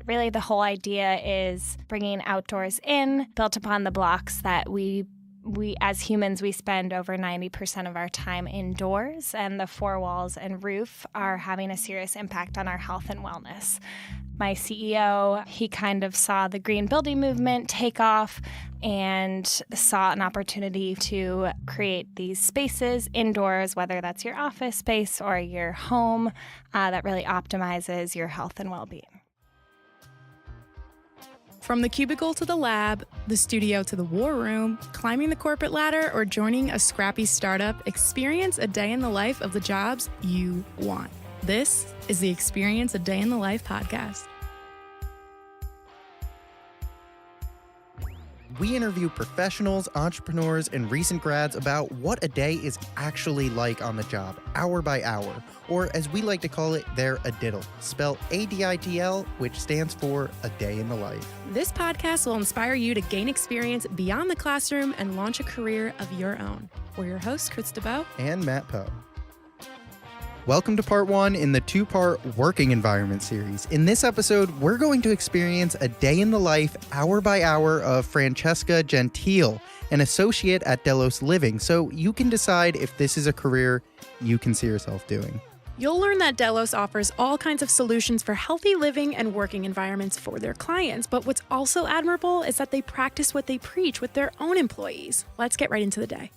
Really, the whole idea is bringing outdoors in, built upon the blocks that we as humans, we spend over 90% of our time indoors, and the four walls and roof are having a serious impact on our health and wellness. My CEO, he kind of saw the green building movement take off and saw an opportunity to create these spaces indoors, whether that's your office space or your home, that really optimizes your health and well-being. From the cubicle to the lab, the studio to the war room, climbing the corporate ladder, or joining a scrappy startup, experience a day in the life of the jobs you want. This is the Experience a Day in the Life podcast. We interview professionals, entrepreneurs, and recent grads about what a day is actually like on the job, hour by hour, or as we like to call it, their ADITL, spelled ADITL, which stands for A Day in the Life. This podcast will inspire you to gain experience beyond the classroom and launch a career of your own. We're your hosts, Chris DeBow and Matt Poe. Welcome to part one in the two-part working environment series. In this episode, we're going to experience a day in the life, hour by hour, of Francesca Gentile, an associate at Delos Living, so you can decide if this is a career you can see yourself doing. You'll learn that Delos offers all kinds of solutions for healthy living and working environments for their clients, but what's also admirable is that they practice what they preach with their own employees. Let's get right into the day.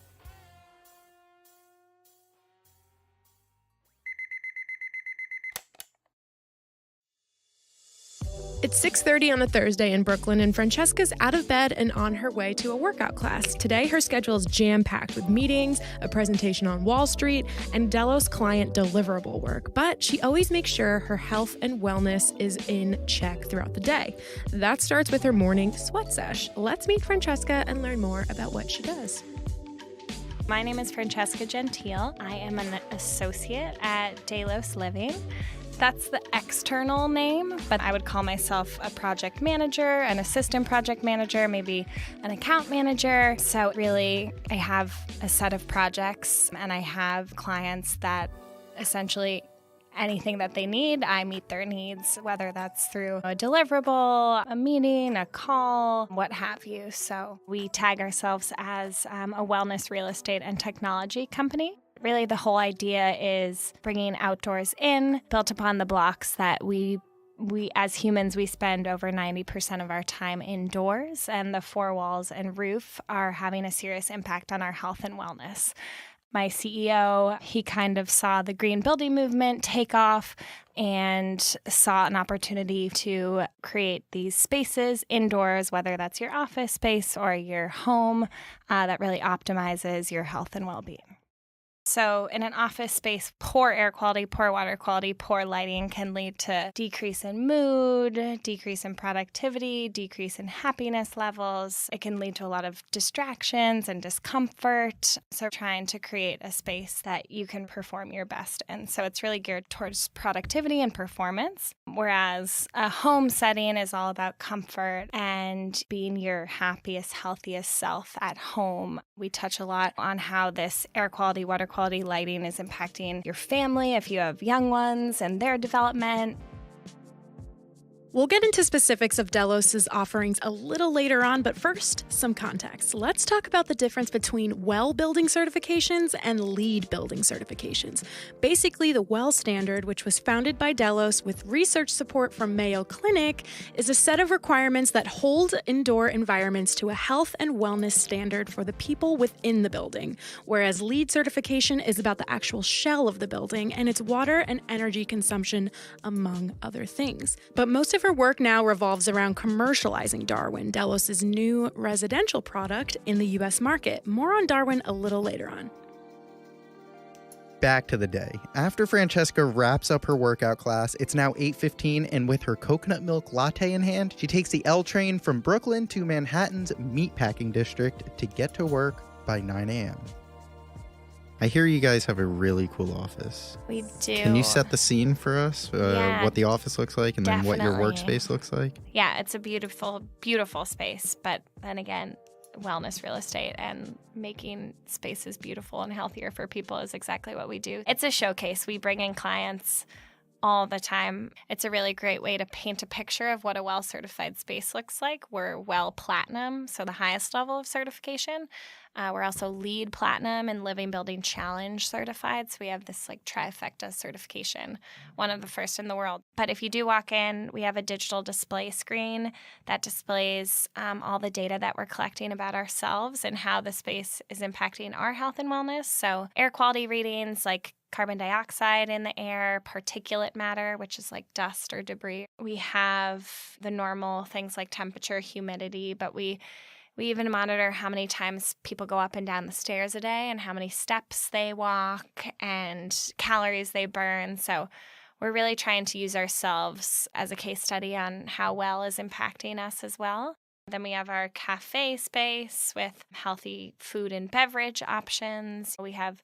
It's 6:30 on a Thursday in Brooklyn, and Francesca's out of bed and on her way to a workout class. Today, her schedule is jam-packed with meetings, a presentation on Wall Street, and Delos client deliverable work. But she always makes sure her health and wellness is in check throughout the day. That starts with her morning sweat sesh. Let's meet Francesca and learn more about what she does. My name is Francesca Gentile. I am an associate at Delos Living. That's the external name, but I would call myself a project manager, an assistant project manager, maybe an account manager. So really, I have a set of projects and I have clients that essentially anything that they need, I meet their needs, whether that's through a deliverable, a meeting, a call, what have you. So we tag ourselves as a wellness real estate and technology company. Really, the whole idea is bringing outdoors in, built upon the blocks that we as humans, we spend over 90% of our time indoors, and the four walls and roof are having a serious impact on our health and wellness. My CEO, he kind of saw the green building movement take off and saw an opportunity to create these spaces indoors, whether that's your office space or your home, that really optimizes your health and well-being. So in an office space, poor air quality, poor water quality, poor lighting can lead to decrease in mood, decrease in productivity, decrease in happiness levels. It can lead to a lot of distractions and discomfort. So trying to create a space that you can perform your best in. So it's really geared towards productivity and performance, whereas a home setting is all about comfort and being your happiest, healthiest self at home. We touch a lot on how this air quality, water quality lighting is impacting your family if you have young ones and their development. We'll get into specifics of Delos' offerings a little later on, but first, some context. Let's talk about the difference between WELL building certifications and LEED building certifications. Basically, the WELL standard, which was founded by Delos with research support from Mayo Clinic, is a set of requirements that hold indoor environments to a health and wellness standard for the people within the building, whereas LEED certification is about the actual shell of the building and its water and energy consumption, among other things. But most of her work now revolves around commercializing Darwin, Delos' new residential product in the U.S. market. More on Darwin a little later on. Back to the day. After Francesca wraps up her workout class, it's now 8:15, and with her coconut milk latte in hand, she takes the L train from Brooklyn to Manhattan's meatpacking district to get to work by 9 a.m. I hear you guys have a really cool office. We do. Can you set the scene for us? What the office looks like and then what your workspace looks like? Yeah, it's a beautiful, beautiful space. But then again, wellness real estate and making spaces beautiful and healthier for people is exactly what we do. It's a showcase. We bring in clients all the time. It's a really great way to paint a picture of what a WELL certified space looks like. We're WELL Platinum, so the highest level of certification. We're also LEED Platinum and Living Building Challenge certified. So we have this like trifecta certification, one of the first in the world. But if you do walk in, we have a digital display screen that displays all the data that we're collecting about ourselves and how the space is impacting our health and wellness. So air quality readings like carbon dioxide in the air, particulate matter, which is like dust or debris. We have the normal things like temperature, humidity, but we even monitor how many times people go up and down the stairs a day and how many steps they walk and calories they burn. So we're really trying to use ourselves as a case study on how WELL is impacting us as well. Then we have our cafe space with healthy food and beverage options. We have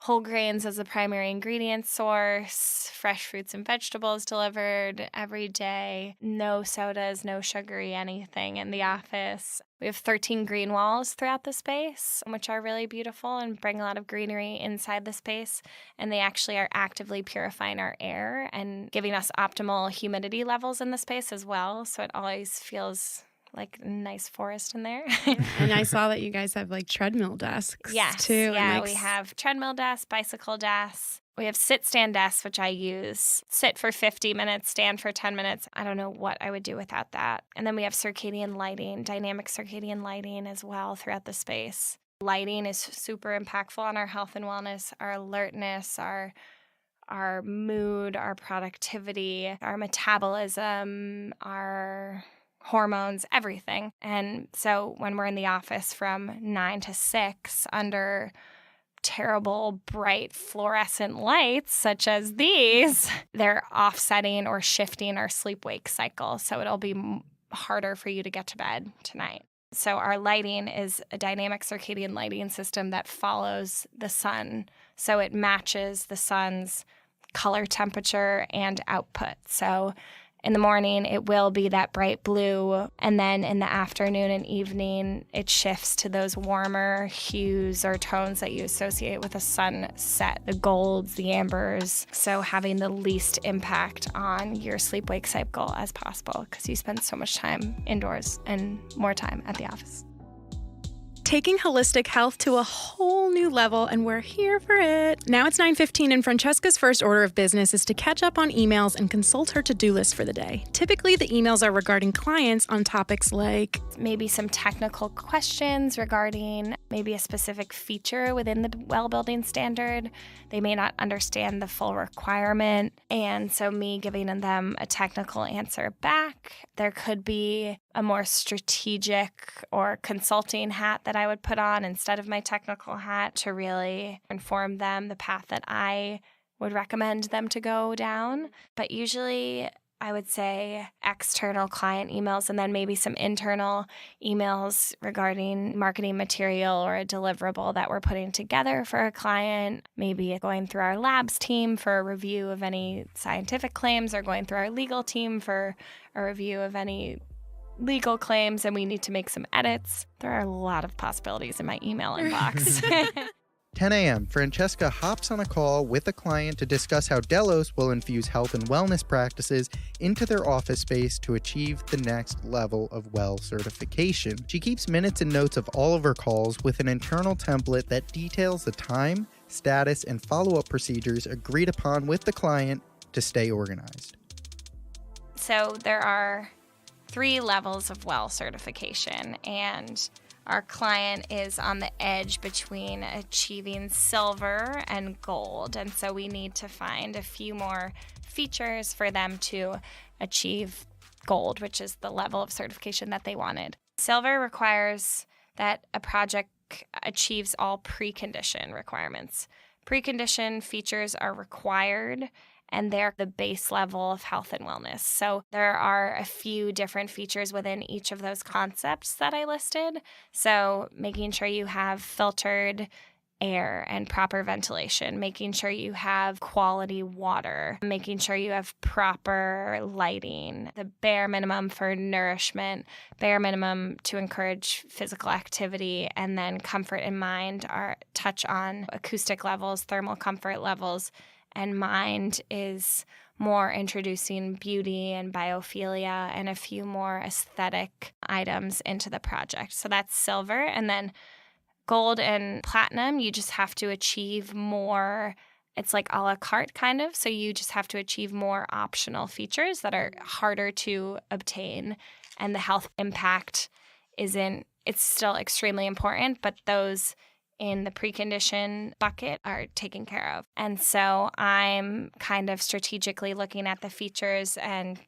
whole grains as a primary ingredient source, fresh fruits and vegetables delivered every day, no sodas, no sugary anything in the office. We have 13 green walls throughout the space, which are really beautiful and bring a lot of greenery inside the space. And they actually are actively purifying our air and giving us optimal humidity levels in the space as well. So it always feels like a nice forest in there. And I saw that you guys have like treadmill desks too. Yeah, we have treadmill desks, bicycle desks. We have sit-stand desks, which I use. Sit for 50 minutes, stand for 10 minutes. I don't know what I would do without that. And then we have circadian lighting, dynamic circadian lighting as well throughout the space. Lighting is super impactful on our health and wellness, our alertness, our mood, our productivity, our metabolism, our hormones, everything. And so when we're in the office from 9 to 6 under terrible, bright fluorescent lights such as these, they're offsetting or shifting our sleep-wake cycle. So it'll be harder for you to get to bed tonight. So our lighting is a dynamic circadian lighting system that follows the sun. So it matches the sun's color, temperature, and output. So in the morning, it will be that bright blue, and then in the afternoon and evening, it shifts to those warmer hues or tones that you associate with a sunset, the golds, the ambers, so having the least impact on your sleep-wake cycle as possible because you spend so much time indoors and more time at the office. Taking holistic health to a whole new level, and we're here for it. Now it's 9:15, and Francesca's first order of business is to catch up on emails and consult her to-do list for the day. Typically, the emails are regarding clients on topics like maybe some technical questions regarding maybe a specific feature within the WELL building standard. They may not understand the full requirement, and so me giving them a technical answer back. There could be a more strategic or consulting hat that I would put on instead of my technical hat to really inform them the path that I would recommend them to go down. But usually I would say external client emails and then maybe some internal emails regarding marketing material or a deliverable that we're putting together for a client, maybe going through our labs team for a review of any scientific claims or going through our legal team for a review of any legal claims and we need to make some edits. There are a lot of possibilities in my email inbox. 10 a.m., Francesca hops on a call with a client to discuss how Delos will infuse health and wellness practices into their office space to achieve the next level of WELL certification. She keeps minutes and notes of all of her calls with an internal template that details the time, status, and follow-up procedures agreed upon with the client to stay organized. So there are 3 levels of WELL certification, and our client is on the edge between achieving silver and gold. And so we need to find a few more features for them to achieve gold, which is the level of certification that they wanted. Silver requires that a project achieves all precondition requirements. Precondition features are required, and they're the base level of health and wellness. So there are a few different features within each of those concepts that I listed. So making sure you have filtered air and proper ventilation, making sure you have quality water, making sure you have proper lighting, the bare minimum for nourishment, bare minimum to encourage physical activity, and then comfort in mind are touch on acoustic levels, thermal comfort levels, and mind is more introducing beauty and biophilia and a few more aesthetic items into the project. So that's silver. And then gold and platinum, you just have to achieve more. It's like a la carte kind of. So you just have to achieve more optional features that are harder to obtain. And the health impact it's still extremely important, but those in the precondition bucket are taken care of. And so I'm kind of strategically looking at the features and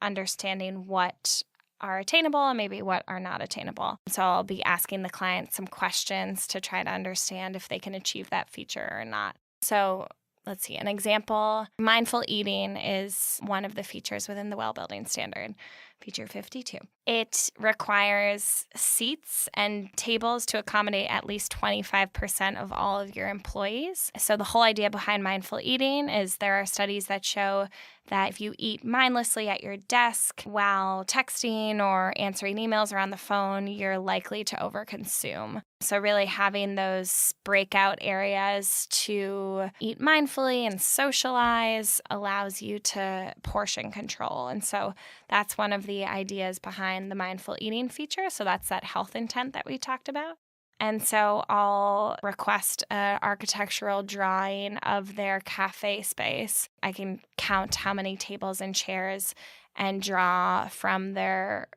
understanding what are attainable and maybe what are not attainable. So I'll be asking the client some questions to try to understand if they can achieve that feature or not. So let's see, an example, mindful eating is one of the features within the Well Building Standard, feature 52. It requires seats and tables to accommodate at least 25% of all of your employees. So the whole idea behind mindful eating is there are studies that show that if you eat mindlessly at your desk while texting or answering emails or on the phone, you're likely to overconsume. So really having those breakout areas to eat mindfully and socialize allows you to portion control. And so that's one of the ideas behind the mindful eating feature. So that's that health intent that we talked about. And so I'll request an architectural drawing of their cafe space. I can count how many tables and chairs and draw from their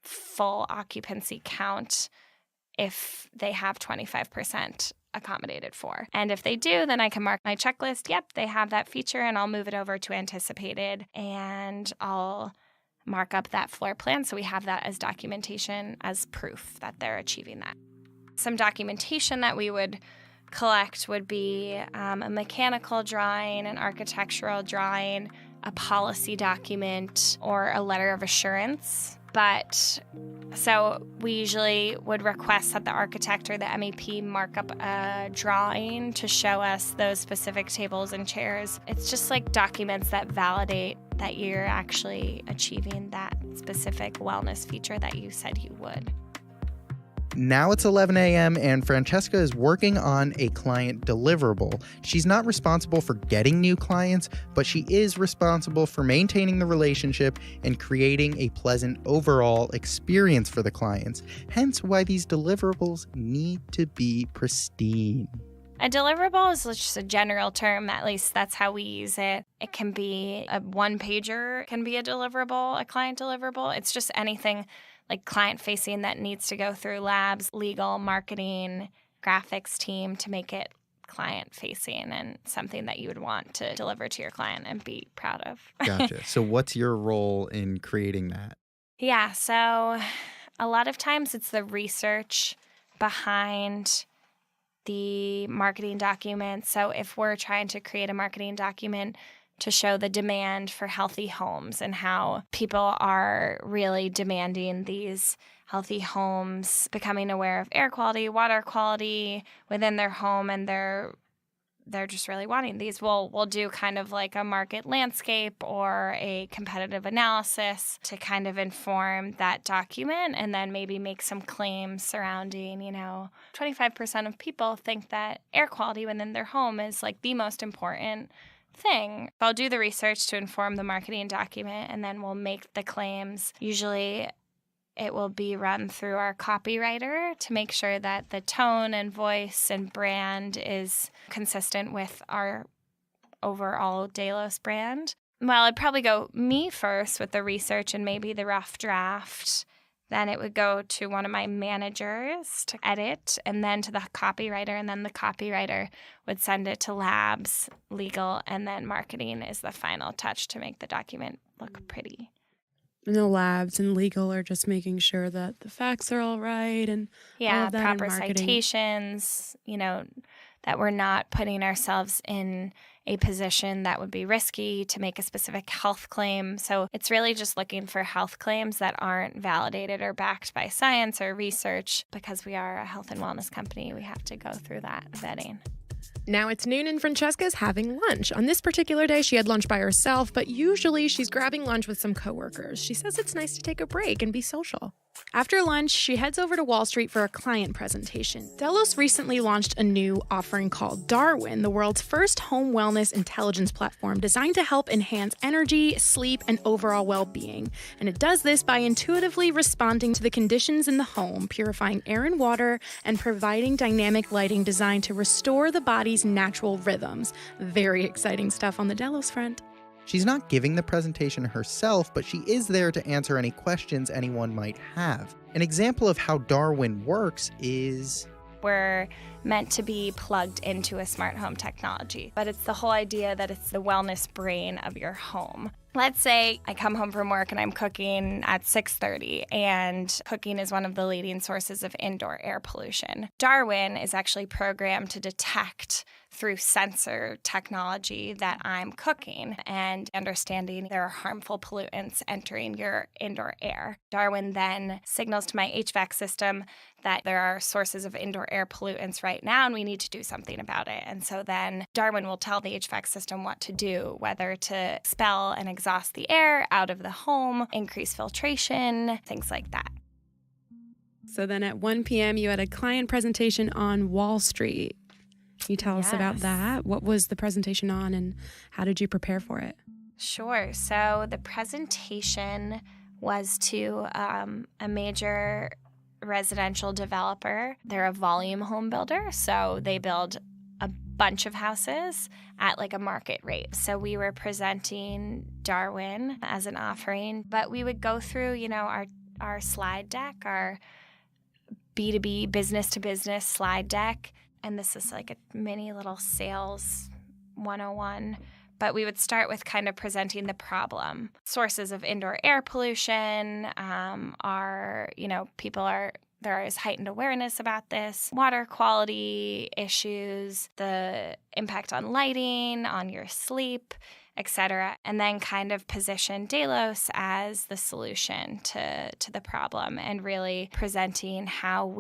full occupancy count if they have 25% accommodated for. And if they do, then I can mark my checklist. Yep, they have that feature, and I'll move it over to anticipated, and I'll mark up that floor plan so we have that as documentation as proof that they're achieving that. Some documentation that we would collect would be a mechanical drawing, an architectural drawing, a policy document, or a letter of assurance. But so we usually would request that the architect or the MEP mark up a drawing to show us those specific tables and chairs. It's just like documents that validate that you're actually achieving that specific wellness feature that you said you would. Now it's 11 a.m. and Francesca is working on a client deliverable. She's not responsible for getting new clients, but she is responsible for maintaining the relationship and creating a pleasant overall experience for the clients. Hence why these deliverables need to be pristine. A deliverable is just a general term, at least that's how we use it. It can be a one-pager, can be a deliverable, a client deliverable. It's just anything like client-facing that needs to go through labs, legal, marketing, graphics team to make it client-facing and something that you would want to deliver to your client and be proud of. Gotcha. So what's your role in creating that? Yeah, so a lot of times it's the research behind the marketing document. So if we're trying to create a marketing document to show the demand for healthy homes and how people are really demanding these healthy homes, becoming aware of air quality, water quality within their home, and they're just really wanting these. We'll do kind of like a market landscape or a competitive analysis to kind of inform that document, and then maybe make some claims surrounding, 25% of people think that air quality within their home is like the most important thing. I'll do the research to inform the marketing document, and then we'll make the claims. Usually it will be run through our copywriter to make sure that the tone and voice and brand is consistent with our overall Delos brand. Well, I'd probably go me first with the research and maybe the rough draft. Then it would go to one of my managers to edit, and then to the copywriter, and then the copywriter would send it to labs, legal, and then marketing is the final touch to make the document look pretty. And the labs and legal are just making sure that the facts are all right and all of that, proper citations, that we're not putting ourselves in a position that would be risky to make a specific health claim. So it's really just looking for health claims that aren't validated or backed by science or research. Because we are a health and wellness company, we have to go through that vetting. Now it's noon and Francesca's having lunch. On this particular day, she had lunch by herself, but usually she's grabbing lunch with some coworkers. She says it's nice to take a break and be social. After lunch, she heads over to Wall Street for a client presentation. Delos recently launched a new offering called Darwin, the world's first home wellness intelligence platform designed to help enhance energy, sleep, and overall well-being. And it does this by intuitively responding to the conditions in the home, purifying air and water, and providing dynamic lighting designed to restore the body's natural rhythms. Very exciting stuff on the Delos front. She's not giving the presentation herself, but she is there to answer any questions anyone might have. An example of how Darwin works is... We're meant to be plugged into a smart home technology, but it's the whole idea that it's the wellness brain of your home. Let's say I come home from work and I'm cooking at 6:30, and cooking is one of the leading sources of indoor air pollution. Darwin is actually programmed to detect through sensor technology that I'm cooking and understanding there are harmful pollutants entering your indoor air. Darwin then signals to my HVAC system that there are sources of indoor air pollutants right now and we need to do something about it. And so then Darwin will tell the HVAC system what to do, whether to expel and exhaust the air out of the home, increase filtration, things like that. So then at 1 p.m., you had a client presentation on Wall Street. Can you tell us about that? What was the presentation on and how did you prepare for it? Sure. So the presentation was to a major residential developer. They're a volume home builder, so they build a bunch of houses at like a market rate. So we were presenting Darwin as an offering, but we would go through, our slide deck, our B2B business to business slide deck. And this is like a mini little sales 101. But we would start with kind of presenting the problem. Sources of indoor air pollution there is heightened awareness about this, water quality issues, the impact on lighting, on your sleep, etc. And then kind of position Delos as the solution to the problem and really presenting how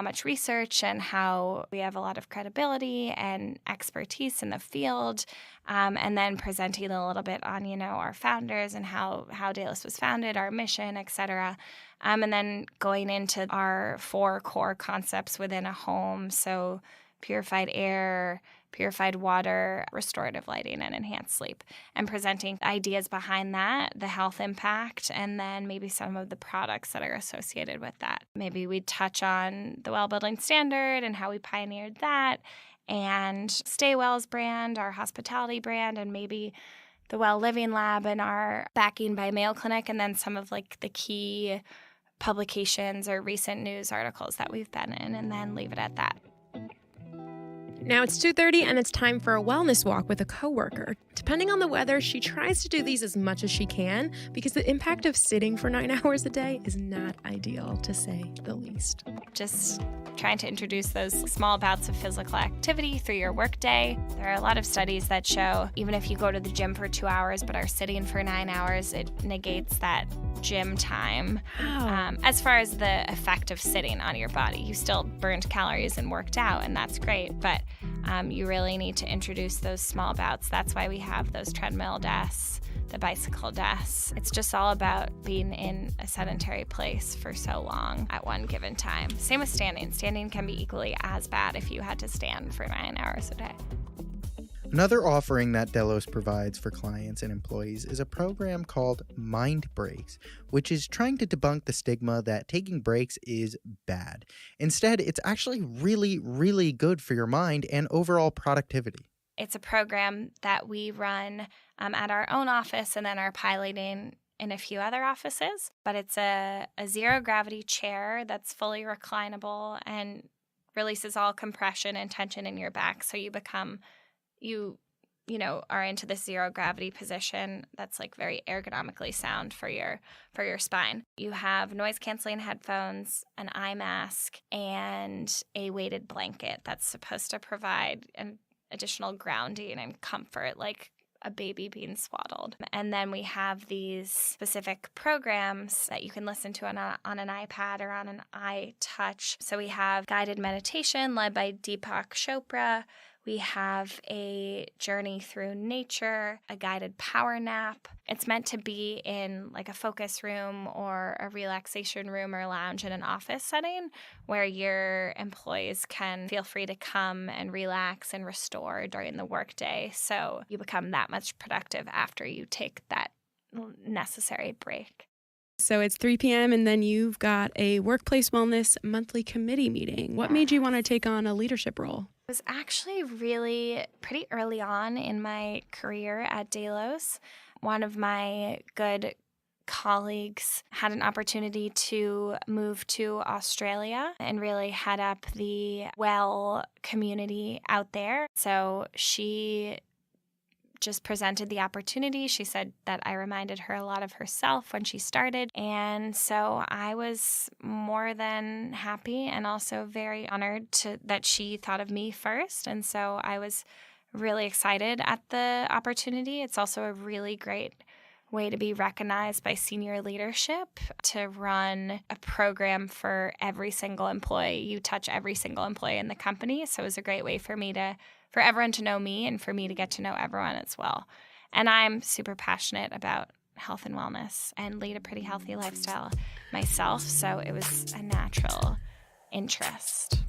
much research and how we have a lot of credibility and expertise in the field, and then presenting a little bit on, our founders and how Delos was founded, our mission, etc. And then going into our 4 core concepts within a home. So purified air, purified water, restorative lighting, and enhanced sleep, and presenting ideas behind that, the health impact, and then maybe some of the products that are associated with that. Maybe we'd touch on the Well Building Standard and how we pioneered that, and Staywell's brand, our hospitality brand, and maybe the Well Living Lab and our backing by Mayo Clinic, and then some of like the key publications or recent news articles that we've been in, and then leave it at that. Now it's 2:30 and it's time for a wellness walk with a coworker. Depending on the weather, she tries to do these as much as she can because the impact of sitting for 9 hours a day is not ideal, to say the least. Just trying to introduce those small bouts of physical activity through your workday. There are a lot of studies that show even if you go to the gym for 2 hours but are sitting for 9 hours, it negates that gym time. Wow. As far as the effect of sitting on your body, you still burned calories and worked out, and that's great, but you really need to introduce those small bouts. That's why we have those treadmill desks, the bicycle desks. It's just all about being in a sedentary place for so long at one given time. Same with standing. Standing can be equally as bad if you had to stand for 9 hours a day. Another offering that Delos provides for clients and employees is a program called Mind Breaks, which is trying to debunk the stigma that taking breaks is bad. Instead, it's actually really, really good for your mind and overall productivity. It's a program that we run at our own office and then are piloting in a few other offices. But it's a zero-gravity chair that's fully reclinable and releases all compression and tension in your back, so you become... You are into this zero gravity position that's like very ergonomically sound for your spine. You have noise canceling headphones, an eye mask, and a weighted blanket that's supposed to provide an additional grounding and comfort, like a baby being swaddled. And then we have these specific programs that you can listen to on an iPad or on an iTouch. So we have guided meditation led by Deepak Chopra. We have a journey through nature, a guided power nap. It's meant to be in like a focus room or a relaxation room or lounge in an office setting where your employees can feel free to come and relax and restore during the workday. So you become that much productive after you take that necessary break. So it's 3 p.m. and then you've got a workplace wellness monthly committee meeting. What made you want to take on a leadership role? It was actually really pretty early on in my career at Delos. One of my good colleagues had an opportunity to move to Australia and really head up the well community out there. So she just presented the opportunity. She said that I reminded her a lot of herself when she started. And so I was more than happy and also very honored that she thought of me first. And so I was really excited at the opportunity. It's also a really great way to be recognized by senior leadership to run a program for every single employee. You touch every single employee in the company. So it was a great way for everyone to know me and for me to get to know everyone as well. And I'm super passionate about health and wellness and lead a pretty healthy lifestyle myself. So it was a natural interest.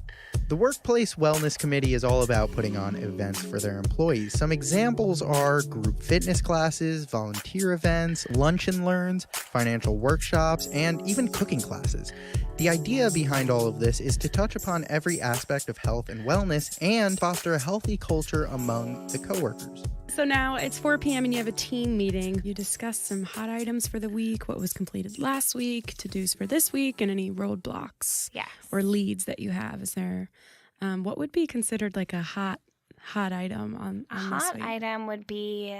The Workplace Wellness Committee is all about putting on events for their employees. Some examples are group fitness classes, volunteer events, lunch and learns, financial workshops, and even cooking classes. The idea behind all of this is to touch upon every aspect of health and wellness and foster a healthy culture among the coworkers. So now it's 4 p.m. and you have a team meeting. You discuss some hot items for the week, what was completed last week, to-dos for this week, and any roadblocks or leads that you have. Is there, what would be considered like a hot item on this week? Hot item would be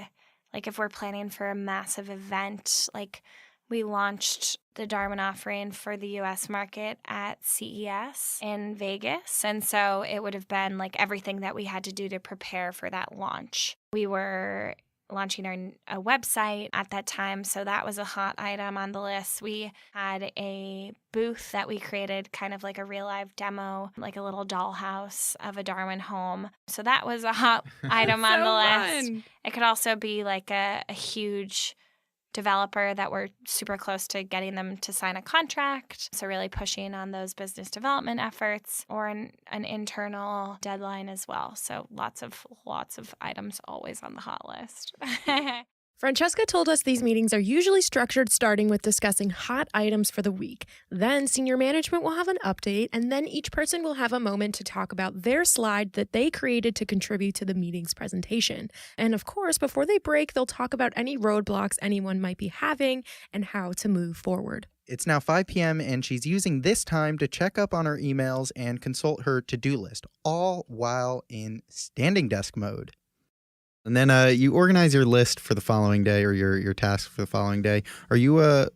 like if we're planning for a massive event, like we launched the Darwin offering for the U.S. market at CES in Vegas. And so it would have been like everything that we had to do to prepare for that launch. We were launching a website at that time, so that was a hot item on the list. We had a booth that we created, kind of like a real life demo, like a little dollhouse of a Darwin home. So that was a hot item on the list. Fun. It could also be like a huge developer that we're super close to getting them to sign a contract. So really pushing on those business development efforts or an internal deadline as well. So lots of items always on the hot list. Francesca told us these meetings are usually structured starting with discussing hot items for the week. Then senior management will have an update, and then each person will have a moment to talk about their slide that they created to contribute to the meeting's presentation. And of course, before they break, they'll talk about any roadblocks anyone might be having and how to move forward. It's now 5 p.m. and she's using this time to check up on her emails and consult her to-do list, all while in standing desk mode. And then you organize your list for the following day or your tasks for the following day. Are you a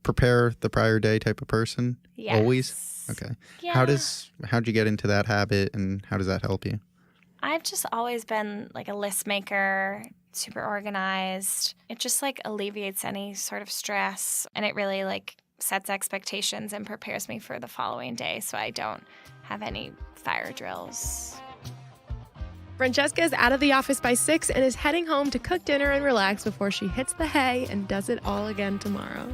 prepare the prior day type of person? Yes. Always? Okay. Yeah. How'd you get into that habit and how does that help you? I've just always been like a list maker, super organized. It just like alleviates any sort of stress, and it really like sets expectations and prepares me for the following day so I don't have any fire drills. Francesca is out of the office by 6 and is heading home to cook dinner and relax before she hits the hay and does it all again tomorrow.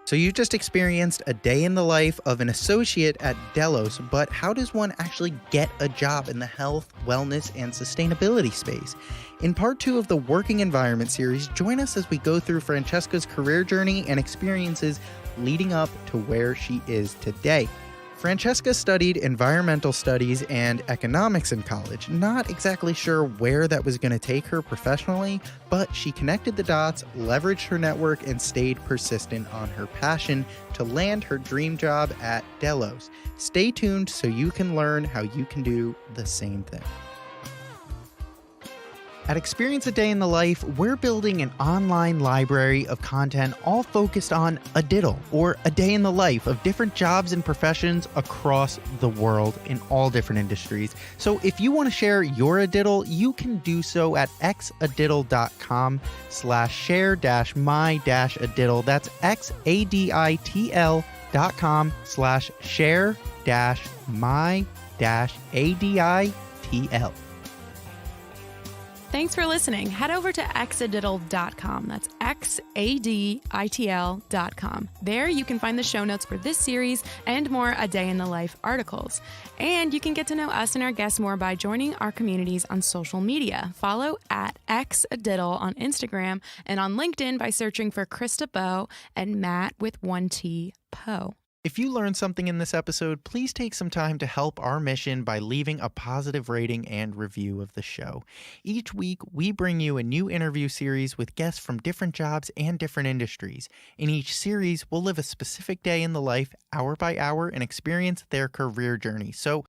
So you just experienced a day in the life of an associate at Delos, but how does one actually get a job in the health, wellness, and sustainability space? In part 2 of the Working Environment series, join us as we go through Francesca's career journey and experiences leading up to where she is today. Francesca studied environmental studies and economics in college, not exactly sure where that was going to take her professionally, but she connected the dots, leveraged her network, and stayed persistent on her passion to land her dream job at Delos. Stay tuned so you can learn how you can do the same thing. At Experience a Day in the Life, we're building an online library of content all focused on a diddle, or a day in the life of different jobs and professions across the world in all different industries. So if you want to share your adiddle, you can do so at xadiddle.com/share-my-adiddle. That's xaditl.com/share my-aditl. Thanks for listening. Head over to xadiddle.com. That's xaditl.com. There you can find the show notes for this series and more A Day in the Life articles. And you can get to know us and our guests more by joining our communities on social media. Follow at xadiddle on Instagram and on LinkedIn by searching for Krista Bowe and Matt with 1T Poe. If you learned something in this episode, please take some time to help our mission by leaving a positive rating and review of the show. Each week, we bring you a new interview series with guests from different jobs and different industries. In each series, we'll live a specific day in the life, hour by hour, and experience their career journey. So